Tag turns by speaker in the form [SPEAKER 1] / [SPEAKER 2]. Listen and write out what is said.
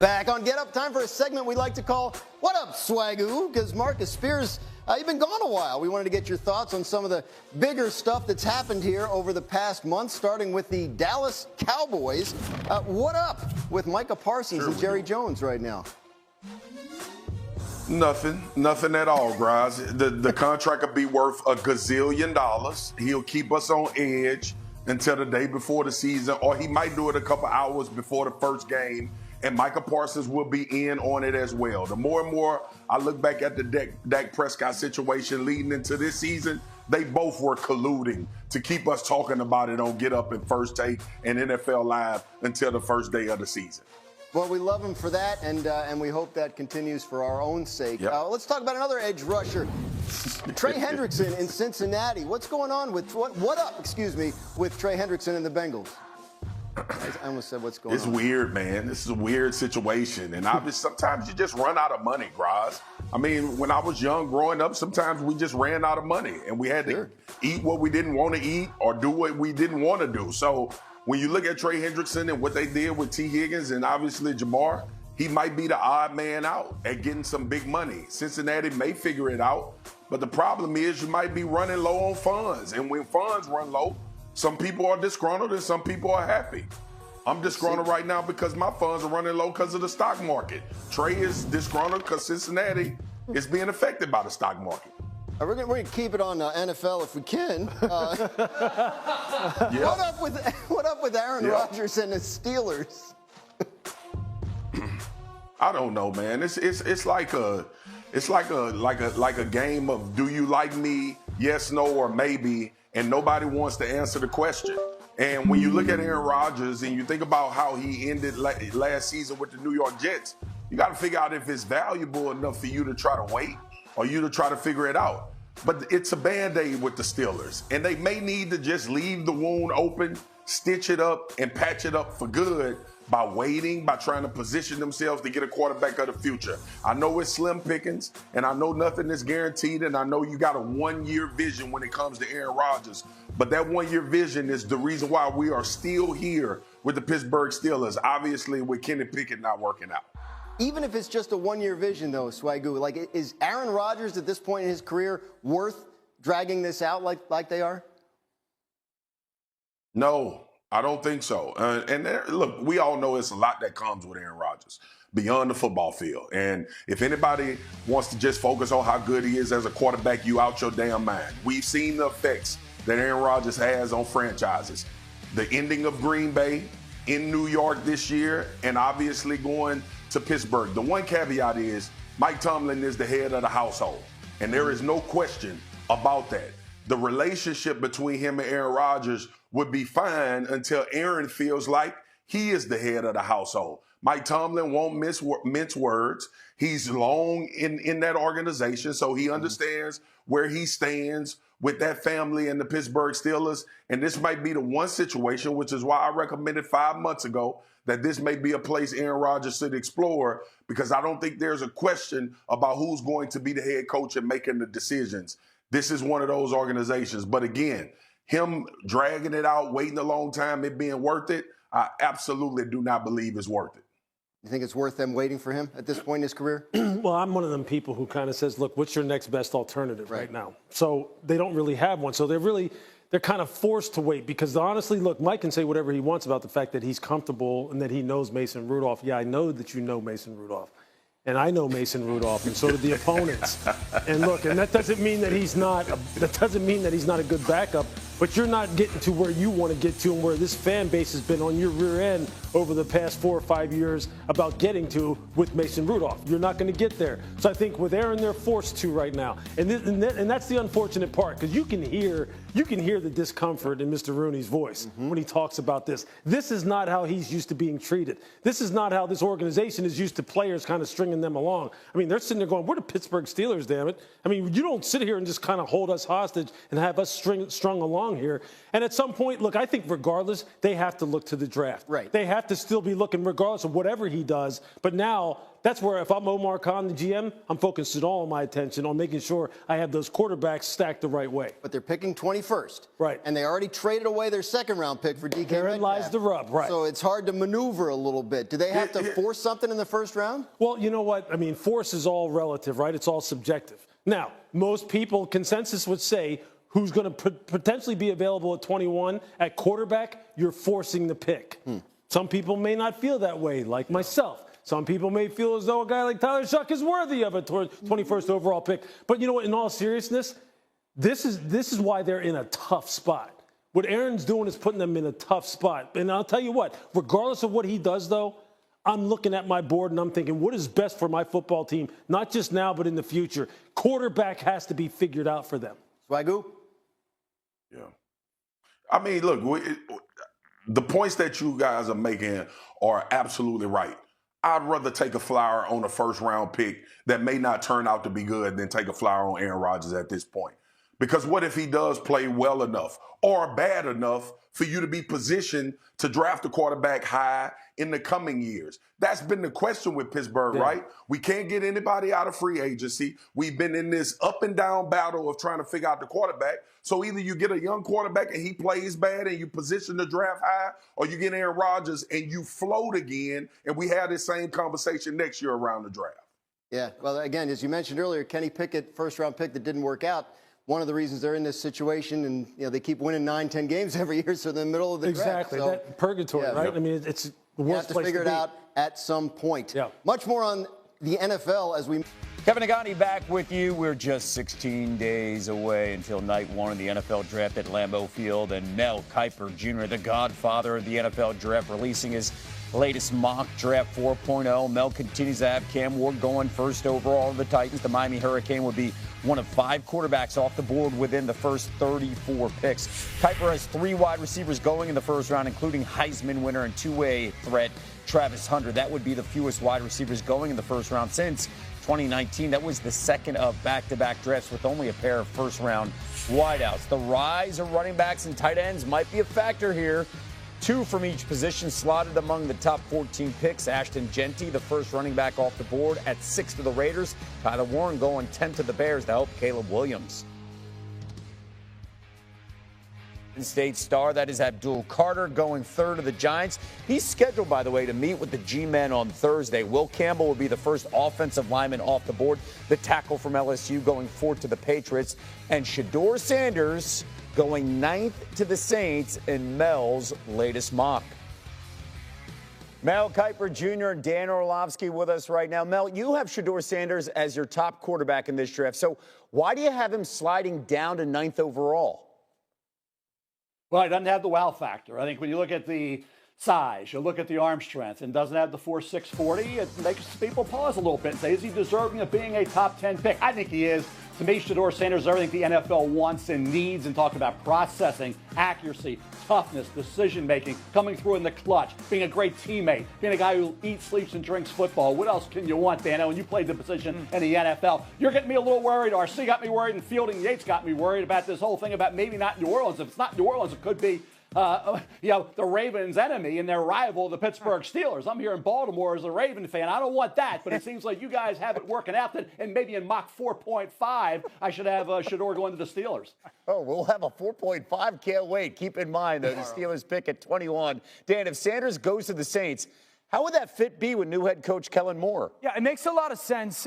[SPEAKER 1] Back on Get Up, time for a segment we like to call What Up, Swagoo? Because Marcus Spears, you've been gone a while. We wanted to get your thoughts on some of the bigger stuff that's happened here over the past month, starting with the Dallas Cowboys. What up with Micah Parsons and Jerry Jones right now?
[SPEAKER 2] Nothing at all, guys. The contract will be worth $1 gazillion. He'll keep us on edge until the day before the season, or he might do it a couple hours before the first game. And Micah Parsons will be in on it as well. The more and more I look back at the Dak Prescott situation leading into this season, they both were colluding to keep us talking about it on Get Up and First Take and NFL Live until the first day of the season.
[SPEAKER 1] Well, we love him for that, and we hope that continues for our own sake.
[SPEAKER 2] Yep.
[SPEAKER 1] Let's talk about another edge rusher, Trey Hendrickson in Cincinnati. What's going on with what up? Excuse me, with Trey Hendrickson and the Bengals? I almost said what's going on.
[SPEAKER 2] It's weird, man. This is a weird situation. And obviously, sometimes you just run out of money, Graz. I mean, when I was young, growing up, sometimes we just ran out of money. And we had to eat what we didn't want to eat or do what we didn't want to do. So when you look at Trey Hendrickson and what they did with T. Higgins and obviously Jamar, he might be the odd man out at getting some big money. Cincinnati may figure it out. But the problem is you might be running low on funds. And when funds run low, some people are disgruntled and some people are happy. I'm disgruntled right now because my funds are running low because of the stock market. Trey is disgruntled because Cincinnati is being affected by the stock market.
[SPEAKER 1] We're going to keep it on NFL if we can. What up with Aaron Rodgers and the Steelers?
[SPEAKER 2] I don't know, man. It's like a game of do you like me? Yes, no, or maybe. And nobody wants to answer the question. And when you look at Aaron Rodgers and you think about how he ended last season with the New York Jets, you got to figure out if it's valuable enough for you to try to wait or you to try to figure it out. But it's a Band-Aid with the Steelers. And they may need to just leave the wound open, stitch it up, and patch it up for good by waiting, by trying to position themselves to get a quarterback of the future. I know it's slim pickings, and I know nothing is guaranteed, and I know you got a one-year vision when it comes to Aaron Rodgers. But that one-year vision is the reason why we are still here with the Pittsburgh Steelers, obviously with Kenny Pickett not working out.
[SPEAKER 1] Even if it's just a one-year vision, though, Swagoo, like, is Aaron Rodgers at this point in his career worth dragging this out like they are?
[SPEAKER 2] No, I don't think so. Look, we all know it's a lot that comes with Aaron Rodgers beyond the football field. And if anybody wants to just focus on how good he is as a quarterback, you out your damn mind. We've seen the effects that Aaron Rodgers has on franchises. The ending of Green Bay in New York this year, and obviously going to Pittsburgh. The one caveat is Mike Tomlin is the head of the household, and there is no question about that. The relationship between him and Aaron Rodgers would be fine until Aaron feels like he is the head of the household. Mike Tomlin won't mince words. He's long in that organization, so he understands where he stands with that family and the Pittsburgh Steelers. And this might be the one situation, which is why I recommended 5 months ago that this may be a place Aaron Rodgers should explore, because I don't think there's a question about who's going to be the head coach and making the decisions. This is one of those organizations. But again, him dragging it out, waiting a long time, it being worth it, I absolutely do not believe it's worth it.
[SPEAKER 1] You think it's worth them waiting for him at this point in his career?
[SPEAKER 3] Well, I'm one of them people who kind of says, look, what's your next best alternative right now? So they don't really have one. So they're kind of forced to wait because honestly, look, Mike can say whatever he wants about the fact that he's comfortable and that he knows Mason Rudolph. Yeah, I know that you know Mason Rudolph. And I know Mason Rudolph, and so do the opponents. And look, and that doesn't mean that he's not a good backup, but you're not getting to where you want to get to and where this fan base has been on your rear end over the past 4 or 5 years about getting to with Mason Rudolph. You're not going to get there. So I think with Aaron, they're forced to right now. And that's the unfortunate part, because you can hear the discomfort in Mr. Rooney's voice when he talks about this. This is not how he's used to being treated. This is not how this organization is used to players kind of stringing them along. I mean, they're sitting there going, we're the Pittsburgh Steelers, damn it. I mean, you don't sit here and just kind of hold us hostage and have us strung along young here. And at some point, look, I think regardless, they have to look to the draft.
[SPEAKER 1] Right.
[SPEAKER 3] They have to still be looking regardless of whatever he does. But now, that's where if I'm Omar Khan, the GM, I'm focusing all of my attention on making sure I have those quarterbacks stacked the right way.
[SPEAKER 1] But they're picking 21st.
[SPEAKER 3] Right.
[SPEAKER 1] And they already traded away their second-round pick for DK
[SPEAKER 3] Therein lies the rub, right.
[SPEAKER 1] So it's hard to maneuver a little bit. Do they have to force something in the first round?
[SPEAKER 3] Well, you know what? I mean, force is all relative, right? It's all subjective. Now, most people, consensus would say, who's going to potentially be available at 21 at quarterback, you're forcing the pick. Some people may not feel that way, like myself. Some people may feel as though a guy like Tyler Shuck is worthy of a 21st overall pick. But you know what? In all seriousness, this is why they're in a tough spot. What Aaron's doing is putting them in a tough spot. And I'll tell you what, regardless of what he does, though, I'm looking at my board and I'm thinking, what is best for my football team, not just now but in the future? Quarterback has to be figured out for them.
[SPEAKER 1] Swagoo?
[SPEAKER 2] Yeah. I mean, look, the points that you guys are making are absolutely right. I'd rather take a flyer on a first-round pick that may not turn out to be good than take a flyer on Aaron Rodgers at this point. Because what if he does play well enough or bad enough for you to be positioned to draft a quarterback high in the coming years? That's been the question with Pittsburgh, right? We can't get anybody out of free agency. We've been in this up and down battle of trying to figure out the quarterback. So either you get a young quarterback and he plays bad and you position the draft high, or you get Aaron Rodgers and you float again, and we have this same conversation next year around the draft.
[SPEAKER 1] Yeah, well, again, as you mentioned earlier, Kenny Pickett, first-round pick that didn't work out. One of the reasons they're in this situation, and they keep winning 9-10 games every year, so in the middle of the draft.
[SPEAKER 3] Exactly,
[SPEAKER 1] So,
[SPEAKER 3] that purgatory, right? I mean, it's the worst place to be.
[SPEAKER 1] You have to figure it out at some point.
[SPEAKER 3] Yeah.
[SPEAKER 1] Much more on the NFL as we...
[SPEAKER 4] Kevin Nagani back with you. We're just 16 days away until night one of the NFL draft at Lambeau Field. And Mel Kiper Jr., the godfather of the NFL draft, releasing his latest mock draft 4.0. Mel continues to have Cam Ward going first overall of the Titans. The Miami Hurricane would be one of 5 quarterbacks off the board within the first 34 picks. Kiper has 3 wide receivers going in the first round, including Heisman winner and two-way threat Travis Hunter. That would be the fewest wide receivers going in the first round since 2019. That was the second of back-to-back drafts with only a pair of first-round wideouts. The rise of running backs and tight ends might be a factor here. 2 from each position slotted among the top 14 picks. Ashton Genty, the first running back off the board, at 6 to the Raiders. Tyler Warren going 10 to the Bears to help Caleb Williams. State star, that is Abdul Carter, going 3rd to the Giants. He's scheduled, by the way, to meet with the G-men on Thursday. Will Campbell will be the first offensive lineman off the board. The tackle from LSU going 4th to the Patriots. And Shedeur Sanders going 9th to the Saints in Mel's latest mock. Mel Kiper Jr. and Dan Orlovsky with us right now. Mel, you have Shedeur Sanders as your top quarterback in this draft. So why do you have him sliding down to 9th overall?
[SPEAKER 5] Well, he doesn't have the wow factor. I think when you look at the size, you look at the arm strength, and doesn't have the 4.6 40, it makes people pause a little bit and say, is he deserving of being a top 10 pick? I think he is. To me, Shedeur Sanders is everything the NFL wants and needs, and talk about processing, accuracy, toughness, decision-making, coming through in the clutch, being a great teammate, being a guy who eats, sleeps, and drinks football. What else can you want, Dano? When you played the position in the NFL, you're getting me a little worried. RC got me worried, and Fielding Yates got me worried about this whole thing about maybe not New Orleans. If it's not New Orleans, it could be the Ravens' enemy and their rival, the Pittsburgh Steelers. I'm here in Baltimore as a Raven fan. I don't want that, but it seems like you guys have it working out, and maybe in mock 4.5, I should have Shedeur going to the Steelers.
[SPEAKER 4] Oh, we'll have a 4.5. Can't wait. Keep in mind, though, the Steelers pick at 21. Dan, if Sanders goes to the Saints, how would that fit be with new head coach Kellen Moore?
[SPEAKER 6] Yeah, it makes a lot of sense.